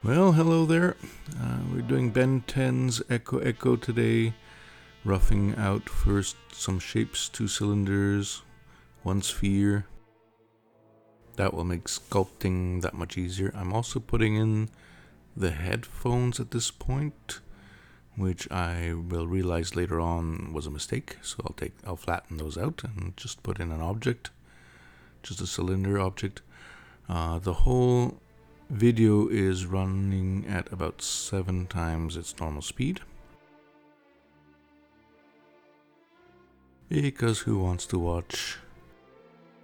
Well, hello there. We're doing Ben 10's Echo Echo today. Roughing out first some shapes, 2 cylinders, 1 sphere. That will make sculpting that much easier. I'm also putting in the headphones at this point, which I will realize later on was a mistake. So I'll flatten those out and just put in an object, just a cylinder object. The whole video is running at about 7 times its normal speed. Because who wants to watch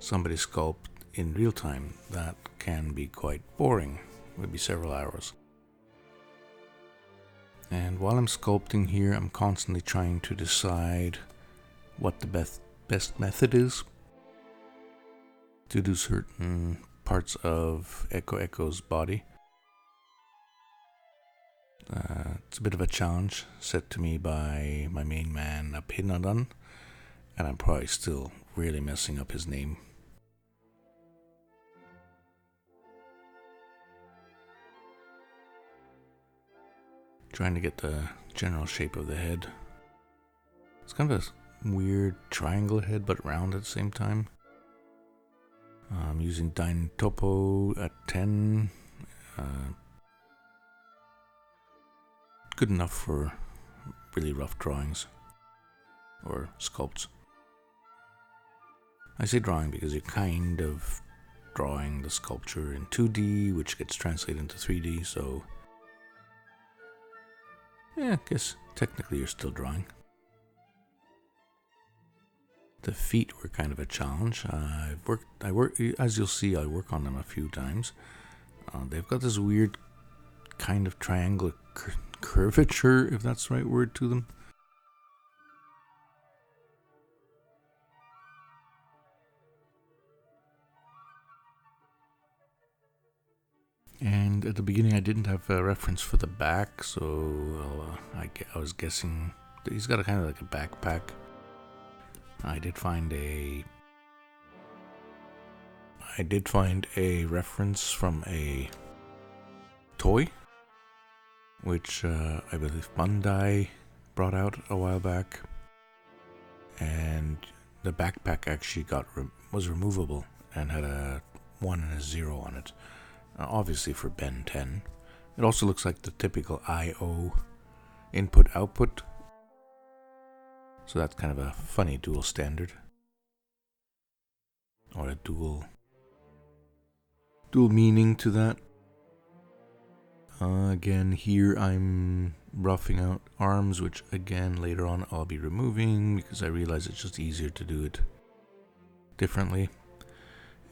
somebody sculpt in real time? That can be quite boring. Maybe several hours. And while I'm sculpting here, I'm constantly trying to decide what the best method is to do certain parts of Echo Echo's body. It's a bit of a challenge set to me by my main man Abhinandan, and I'm probably still really messing up his name. Trying to get the general shape of the head. It's kind of a weird triangle head, but round at the same time. I'm using Dyne Topo at 10. Good enough for really rough drawings or sculpts. I say drawing because you're kind of drawing the sculpture in 2D, which gets translated into 3D, so yeah, I guess technically you're still drawing. The feet were kind of a challenge. I work, as you'll see, I work on them a few times. They've got this weird kind of triangular curvature, if that's the right word to them. And at the beginning I didn't have a reference for the back, so I was guessing that he's got a kind of like a backpack. I did find a reference from a toy, which I believe Bandai brought out a while back, and the backpack actually was removable and had a 1 and a 0 on it. Obviously for Ben 10. It also looks like the typical I/O input-output. So that's kind of a funny dual standard. Or a dual meaning to that. Again, here I'm roughing out arms, which again later on I'll be removing because I realize it's just easier to do it differently.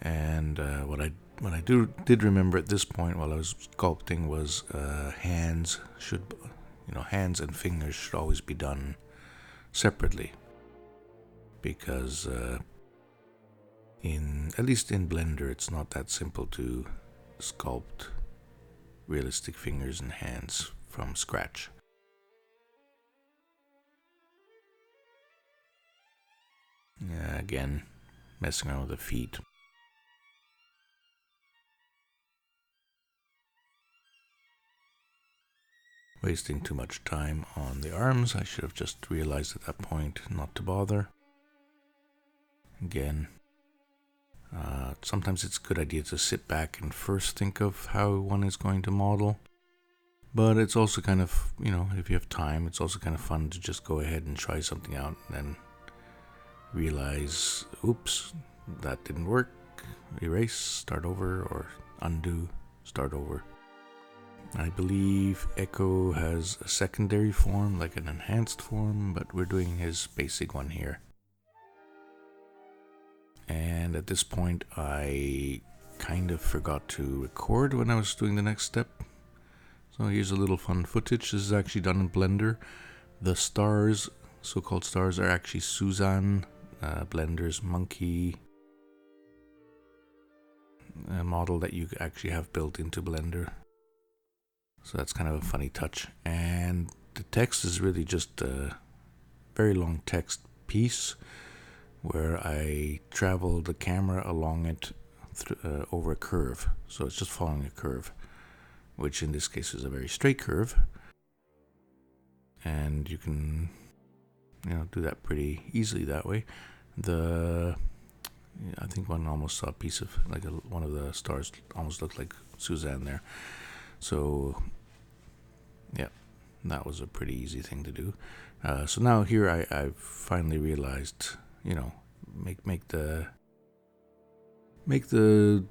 And what I did remember at this point while I was sculpting was hands and fingers should always be done separately, because at least in Blender it's not that simple to sculpt realistic fingers and hands from scratch. Again, messing around with the feet. Wasting too much time on the arms. I should have just realized at that point not to bother. Again, sometimes it's a good idea to sit back and first think of how one is going to model. But it's also kind of, if you have time, it's also kind of fun to just go ahead and try something out and then realize, oops, that didn't work. Erase, start over, or undo, start over. I believe Echo has a secondary form, like an enhanced form, but we're doing his basic one here. And at this point, I kind of forgot to record when I was doing the next step. So here's a little fun footage. This is actually done in Blender. The stars, so-called stars, are actually Suzanne, Blender's monkey model that you actually have built into Blender. So that's kind of a funny touch. And the text is really just a very long text piece where I travel the camera along it over a curve. So it's just following a curve. which in this case is a very straight curve. And you can, do that pretty easily that way. I think one almost saw a piece of, one of the stars almost looked like Suzanne there. So, yeah, that was a pretty easy thing to do. So now here I've finally realized, make the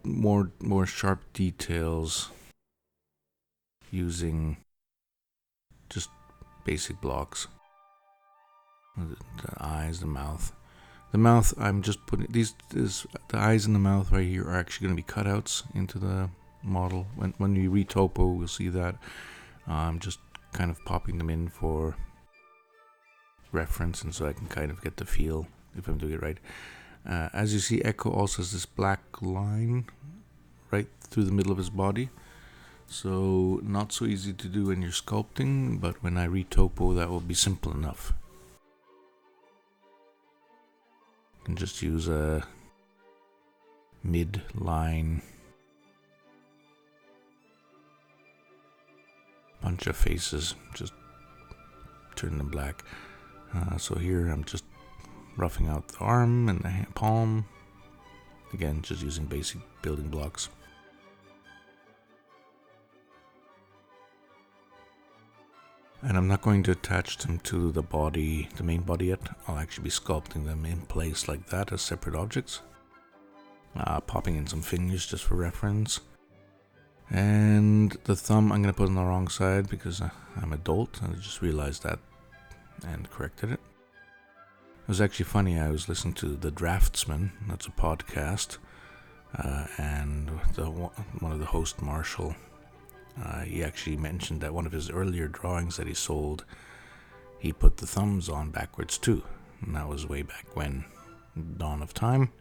more sharp details using just basic blocks. The eyes, the mouth. The mouth, I'm just putting the eyes and the mouth right here are actually going to be cutouts into the model. When we retopo, we'll see that. I'm just kind of popping them in for reference, and so I can kind of get the feel if I'm doing it right. As you see, Echo also has this black line right through the middle of his body. So not so easy to do when you're sculpting, but when I retopo, that will be simple enough. You can just use a mid-line bunch of faces, just turn them black. So here I'm just roughing out the arm and the palm. Again, just using basic building blocks. And I'm not going to attach them to the body, the main body yet. I'll actually be sculpting them in place like that as separate objects. Popping in some fingers just for reference. And the thumb I'm going to put on the wrong side because I'm adult, and I just realized that and corrected it. It was actually funny, I was listening to The Draftsman, that's a podcast, and one of the hosts, Marshall, he actually mentioned that one of his earlier drawings that he sold, he put the thumbs on backwards too, and that was way back when, dawn of time.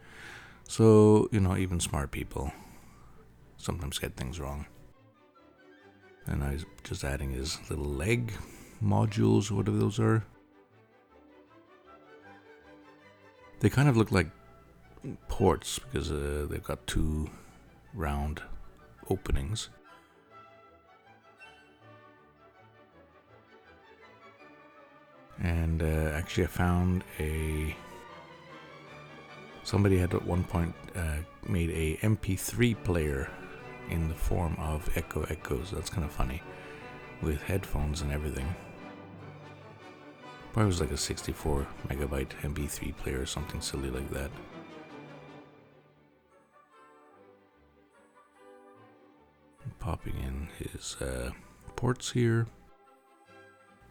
So, even smart people sometimes get things wrong. And I was just adding his little leg modules, or whatever those are. They kind of look like ports because they've got two round openings. And actually I found somebody had at one point made a MP3 player in the form of Echo, so that's kind of funny, with headphones and everything. Probably was like a 64 megabyte MP3 player or something silly like that. Popping in his ports here.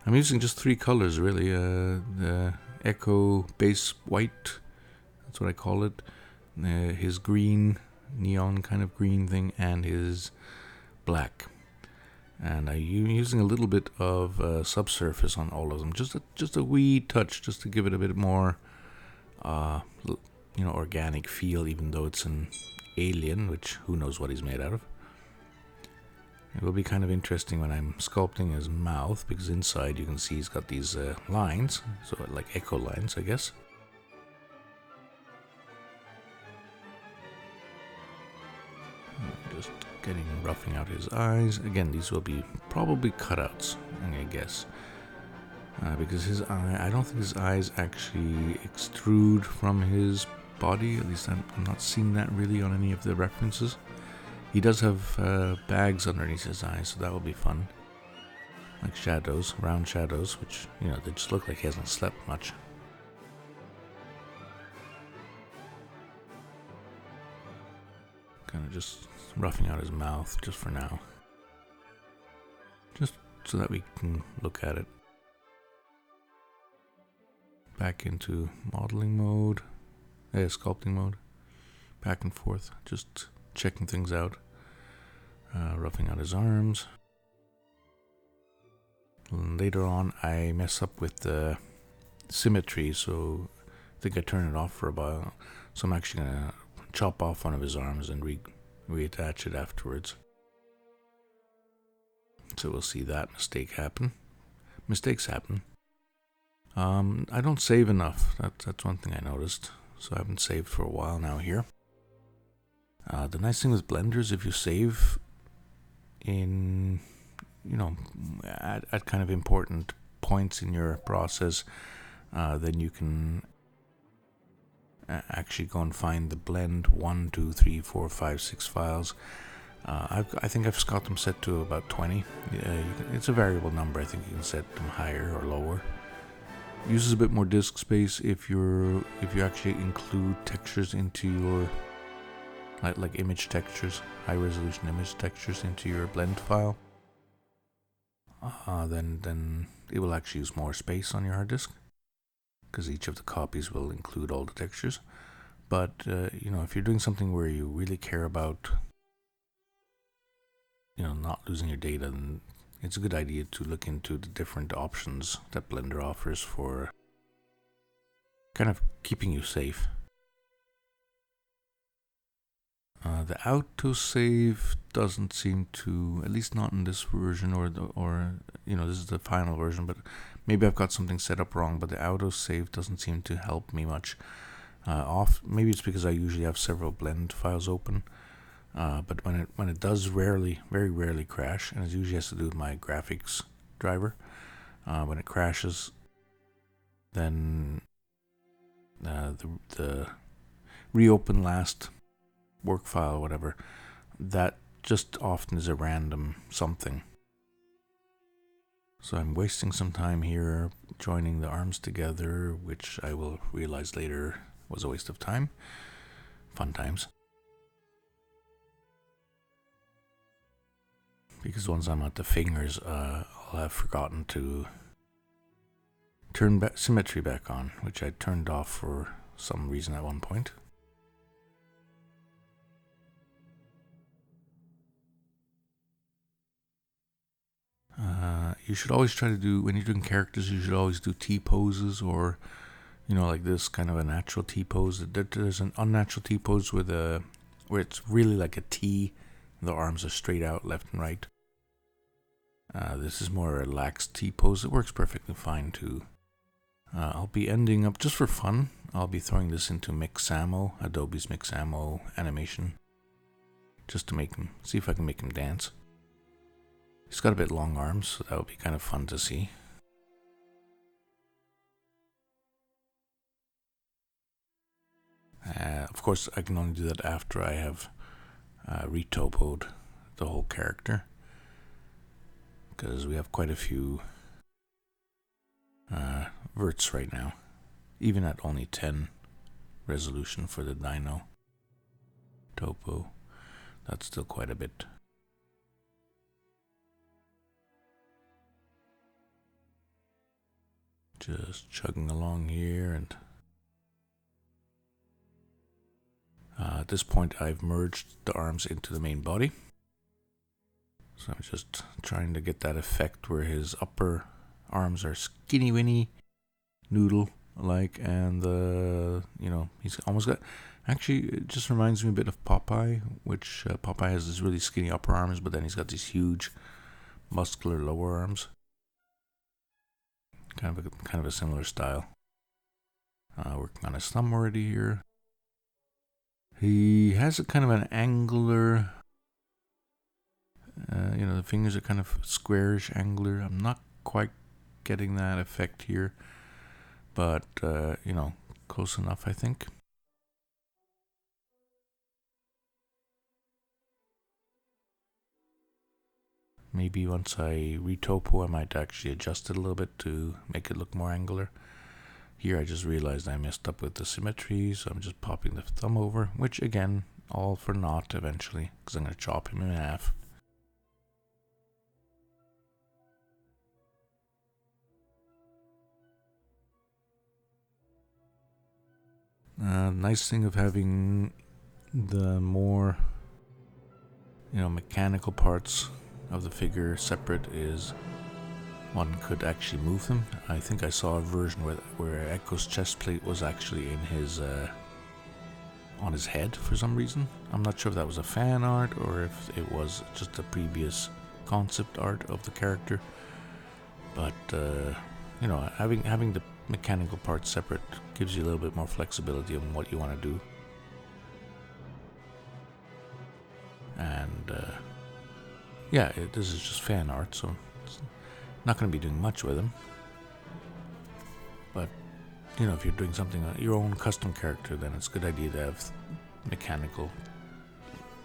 I'm using just 3 colors really. The Echo base white, that's what I call it. His green, neon kind of green thing, and his black. And I'm using a little bit of subsurface on all of them, just a wee touch, just to give it a bit more, organic feel, even though it's an alien, which who knows what he's made out of. It will be kind of interesting when I'm sculpting his mouth, because inside you can see he's got these lines, so like echo lines, I guess. Just roughing out his eyes. Again, these will be probably cutouts, I'm gonna guess. Because his eye, I don't think his eyes actually extrude from his body, at least I'm not seeing that really on any of the references. He does have bags underneath his eyes, so that will be fun. Like shadows, round shadows, which, they just look like he hasn't slept much. Kind of just roughing out his mouth just for now. Just so that we can look at it. Back into modeling mode. Sculpting mode. Back and forth. Just checking things out. Roughing out his arms. And later on, I mess up with the symmetry, so I think I turn it off for a while. So I'm actually going to chop off one of his arms and reattach it afterwards. So we'll see that mistake happen. Mistakes happen. I don't save enough. That's one thing I noticed. So I haven't saved for a while now here. The nice thing with Blender is if you save in, at kind of important points in your process, then you can actually go and find the blend 1, 2, 3, 4, 5, 6 files. I think I've got them set to about 20. It's a variable number. I think you can set them higher or lower. Uses a bit more disk space if you actually include textures into your like image textures, high resolution image textures into your blend file. Then it will actually use more space on your hard disk, because each of the copies will include all the textures. But if you're doing something where you really care about not losing your data, then it's a good idea to look into the different options that Blender offers for kind of keeping you safe. The autosave doesn't seem to, at least not in this version, or this is the final version, but maybe I've got something set up wrong, but the autosave doesn't seem to help me much. Maybe it's because I usually have several blend files open, but when it does very rarely crash, and it usually has to do with my graphics driver, when it crashes, then the reopen last work file or whatever, that just often is a random something. So I'm wasting some time here joining the arms together, which I will realize later was a waste of time. Fun times. Because once I'm at the fingers, I'll have forgotten to turn symmetry back on, which I turned off for some reason at one point. You should always try to do, when you're doing characters, you should always do T-poses, or, like this, kind of a natural T-pose. There's an unnatural T-pose where it's really like a T, and the arms are straight out, left and right. This is more a relaxed T-pose. It works perfectly fine, too. I'll be ending up, just for fun, I'll be throwing this into Mixamo, Adobe's Mixamo animation, just to see if I can make him dance. He's got a bit long arms, so that would be kind of fun to see. Of course, I can only do that after I have retopoed the whole character, because we have quite a few verts right now, even at only 10 resolution for the Dino topo. That's still quite a bit. Just chugging along here, and at this point I've merged the arms into the main body. So I'm just trying to get that effect where his upper arms are skinny winny, noodle like, and he's almost got, actually it just reminds me a bit of Popeye, which Popeye has these really skinny upper arms, but then he's got these huge muscular lower arms. Kind of a similar style. Working on his thumb already here. He has a kind of an angular, the fingers are kind of squarish, angular. I'm not quite getting that effect here, but close enough, I think. Maybe once I retopo, I might actually adjust it a little bit to make it look more angular. Here I just realized I messed up with the symmetry, so I'm just popping the thumb over, which again, all for naught eventually, because I'm going to chop him in half. Nice thing of having the more mechanical parts of the figure separate is one could actually move them. I think I saw a version where Echo's chest plate was actually in his on his head for some reason. I'm not sure if that was a fan art or if it was just a previous concept art of the character, but having the mechanical parts separate gives you a little bit more flexibility on what you want to do. And yeah, this is just fan art, so it's not going to be doing much with them. But, you know, if you're doing something, your own custom character, then it's a good idea to have mechanical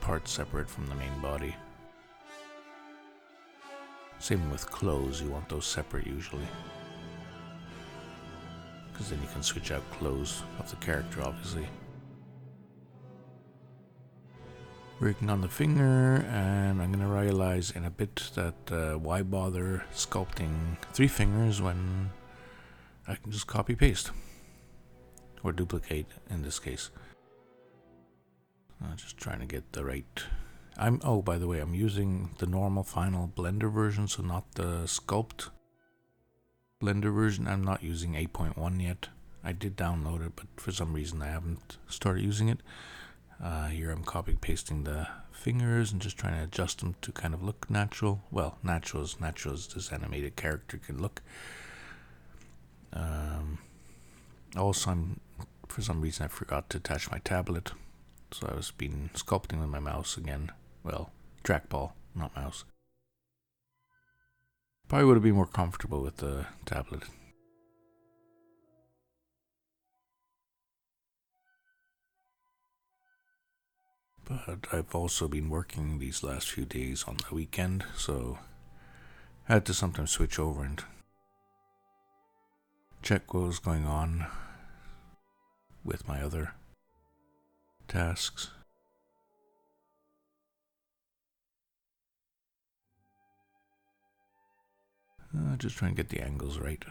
parts separate from the main body. Same with clothes, you want those separate usually. Because then you can switch out clothes of the character, obviously. Working on the finger, and I'm going to realize in a bit that why bother sculpting 3 fingers when I can just copy paste. Or duplicate in this case. I'm just trying to get the right... oh, by the way, I'm using the normal final Blender version, so not the Sculpt Blender version. I'm not using 8.1 yet. I did download it, but for some reason I haven't started using it. Here I'm copy pasting the fingers and just trying to adjust them to kind of look natural. Well, natural as this animated character can look. Also, for some reason I forgot to attach my tablet, so I was been sculpting with my mouse again. Well, trackball, not mouse. Probably would have been more comfortable with the tablet. But I've also been working these last few days on the weekend, so I had to sometimes switch over and check what was going on with my other tasks. Just trying to get the angles right.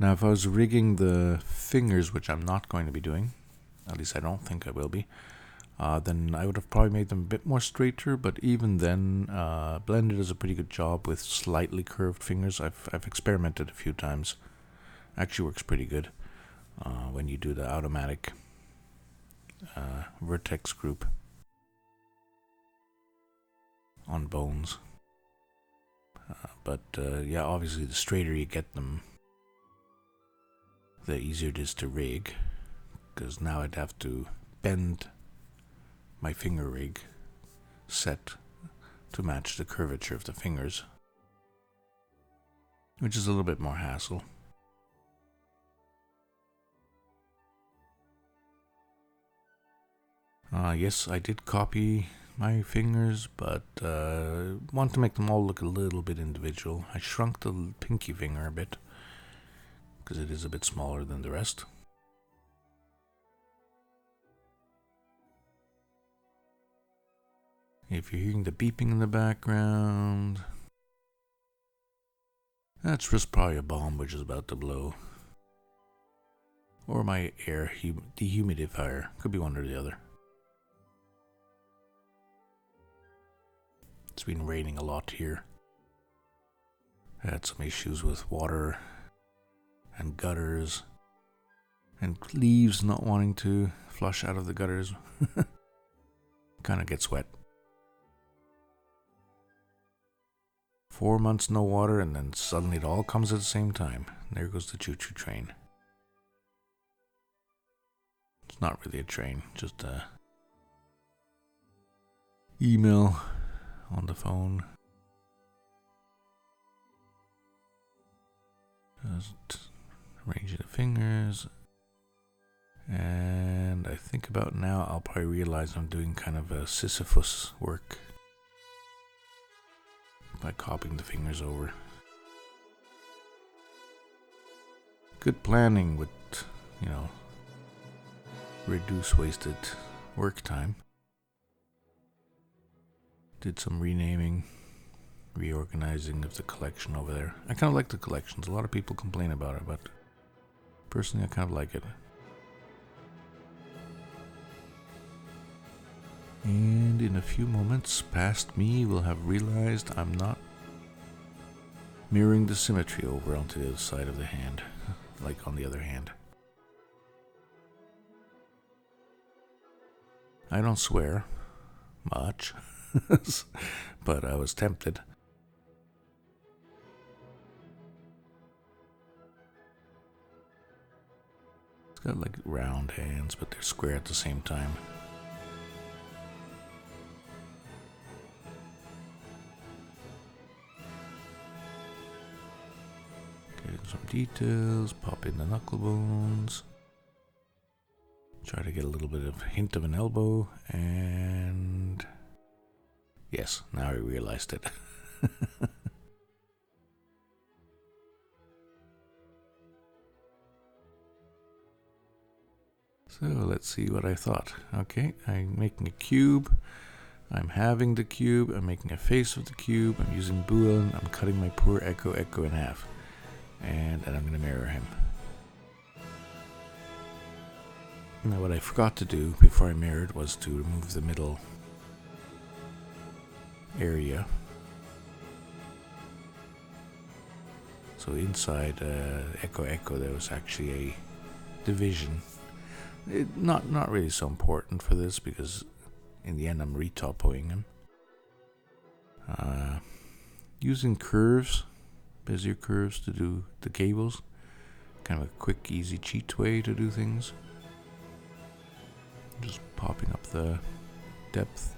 Now, if I was rigging the fingers, which I'm not going to be doing, at least I don't think I will be, then I would have probably made them a bit more straighter, but even then, Blender does a pretty good job with slightly curved fingers. I've experimented a few times. Actually works pretty good when you do the automatic vertex group on bones. But yeah, obviously the straighter you get them, the easier it is to rig, because now I'd have to bend my finger rig set to match the curvature of the fingers, which is a little bit more hassle. Yes, I did copy my fingers, but want to make them all look a little bit individual. I shrunk the pinky finger a bit, because it is a bit smaller than the rest. If you're hearing the beeping in the background, that's just probably a bomb which is about to blow. Or my air dehumidifier. Could be one or the other. It's been raining a lot here. I had some issues with water and gutters and leaves not wanting to flush out of the gutters. Kind of gets wet. 4 months no water, and then suddenly it all comes at the same time. There goes the choo-choo train. It's not really a train, just a email on the phone. Just arranging the fingers. And I think about now I'll probably realize I'm doing kind of a Sisyphus work by copying the fingers over. Good planning would, reduce wasted work time. Did some renaming, reorganizing of the collection over there. I kind of like the collections. A lot of people complain about it, but personally I kind of like it. And in a few moments past me will have realized I'm not mirroring the symmetry over onto the other side of the hand, like on the other hand. I don't swear much, but I was tempted. It's got like round hands, but they're square at the same time. some details, pop in the knuckle bones. Try to get a little bit of hint of an elbow, and yes, now I realized it. So let's see what I thought. Okay, I'm making a cube. I'm halving the cube. I'm making a face of the cube. I'm using Boolean. I'm cutting my poor Echo in half. And then I'm going to mirror him. Now what I forgot to do before I mirrored was to remove the middle area. So inside Echo there was actually a division. Not really so important for this because in the end I'm retopoing him. Using curves, Bezier curves to do the gables. Kind of a quick, easy, cheat way to do things. Just popping up the depth.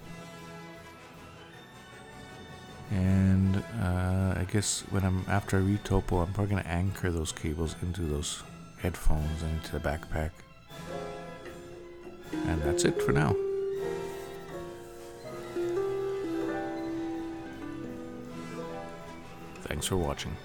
And I guess after I retopo, I'm probably going to anchor those cables into those headphones and into the backpack. And that's it for now. Thanks for watching.